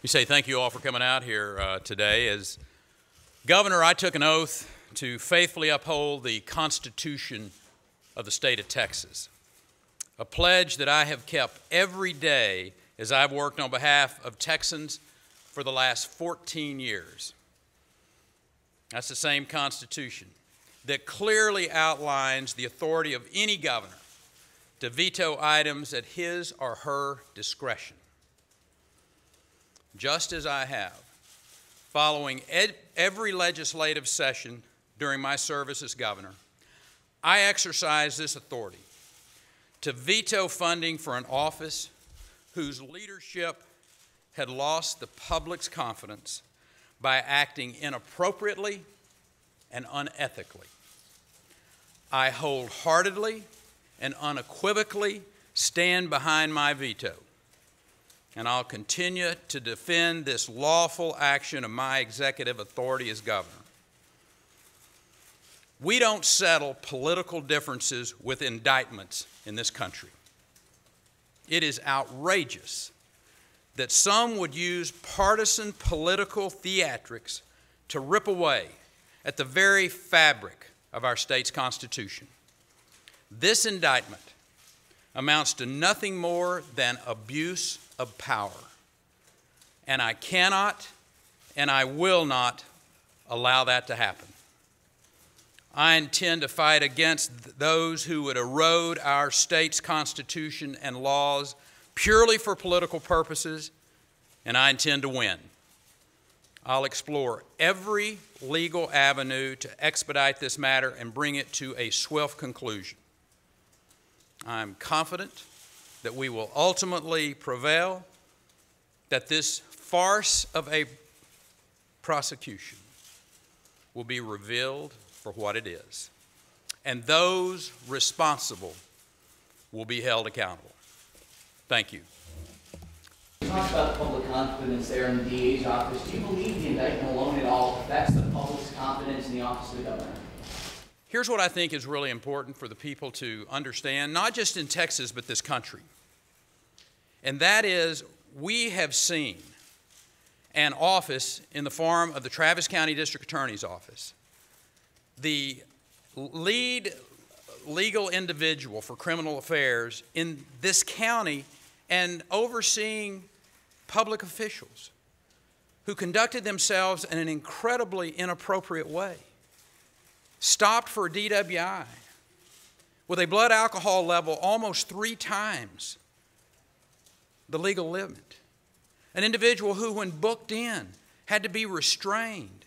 We say thank you all for coming out here today. As governor, I took an oath to faithfully uphold the Constitution of the state of Texas, a pledge that I have kept every day as I've worked on behalf of Texans for the last 14 years. That's the same Constitution that clearly outlines the authority of any governor to veto items at his or her discretion. Just as I have, following every legislative session during my service as governor, I exercise this authority to veto funding for an office whose leadership had lost the public's confidence by acting inappropriately and unethically. I wholeheartedly and unequivocally stand behind my veto, and I'll continue to defend this lawful action of my executive authority as governor. We don't settle political differences with indictments in this country. It is outrageous that some would use partisan political theatrics to rip away at the very fabric of our state's Constitution. This indictment amounts to nothing more than abuse of power, and I cannot and I will not allow that to happen. I intend to fight against those who would erode our state's Constitution and laws purely for political purposes, and I intend to win. I'll explore every legal avenue to expedite this matter and bring it to a swift conclusion. I'm confident that we will ultimately prevail, that this farce of a prosecution will be revealed for what it is, and those responsible will be held accountable. Thank you. You talked about public confidence there in the DA's office. Do you believe the indictment alone at all affects the public's confidence in the office of the governor? Here's what I think is really important for the people to understand, not just in Texas, but this country. And that is, we have seen an office in the form of the Travis County District Attorney's Office, the lead legal individual for criminal affairs in this county and overseeing public officials who conducted themselves in an incredibly inappropriate way, stopped for a DWI with a blood alcohol level almost 3 times the legal limit. An individual who, when booked in, had to be restrained,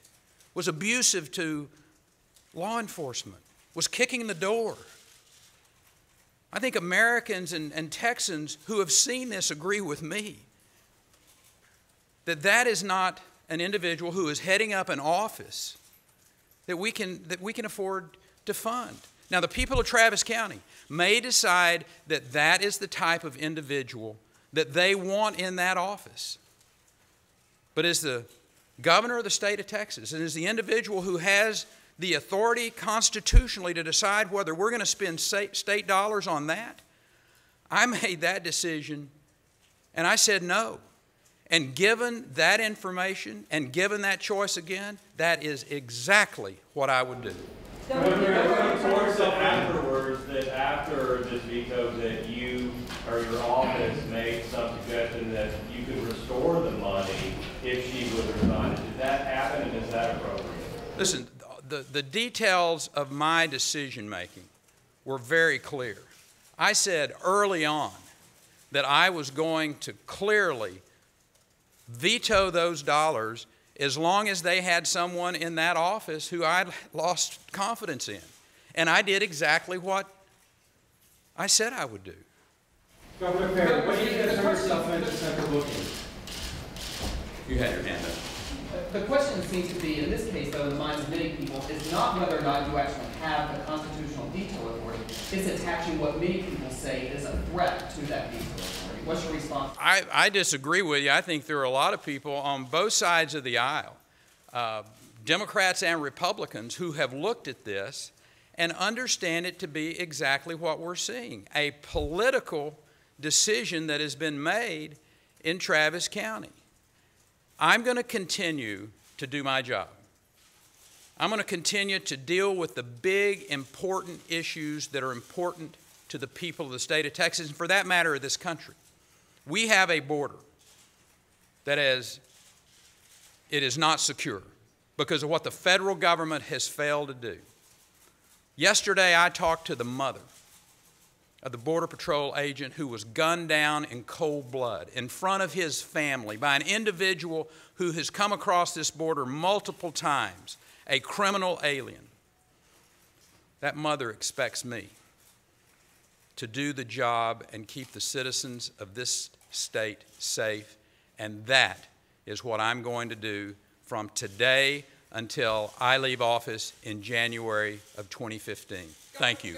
was abusive to law enforcement, was kicking the door. I think Americans and Texans who have seen this agree with me that that is not an individual who is heading up an office that we can afford to fund. Now, the people of Travis County may decide that that is the type of individual that they want in that office. But as the governor of the state of Texas and as the individual who has the authority constitutionally to decide whether we're going to spend state dollars on that, I made that decision and I said no. And given that information and given that choice again, that is exactly what I would do. Afterwards, that after this veto, that you or your office made some suggestion that you could restore the money if she would resign. Did that happen, and is that appropriate? Listen, the details of my decision making were very clear. I said early on that I was going to clearly veto those dollars as long as they had someone in that office who I'd lost confidence in. And I did exactly what I said I would do. Governor Perry, what do you turn yourself into central booking? You had your hand up. The question seems to be, in this case, though, in the minds of many people, is not whether or not you actually have the constitutional veto authority. It's attaching what many people say is a threat to that veto authority. What's your response? I disagree with you. I think there are a lot of people on both sides of the aisle, Democrats and Republicans, who have looked at this and understand it to be exactly what we're seeing, a political decision that has been made in Travis County. I'm going to continue to do my job. I'm going to continue to deal with the big, important issues that are important to the people of the state of Texas, and for that matter, of this country. We have a border that it is not secure because of what the federal government has failed to do. Yesterday, I talked to the mother of the Border Patrol agent who was gunned down in cold blood in front of his family by an individual who has come across this border multiple times, a criminal alien. That mother expects me to do the job and keep the citizens of this state safe, and that is what I'm going to do from today until I leave office in January of 2015. Thank you.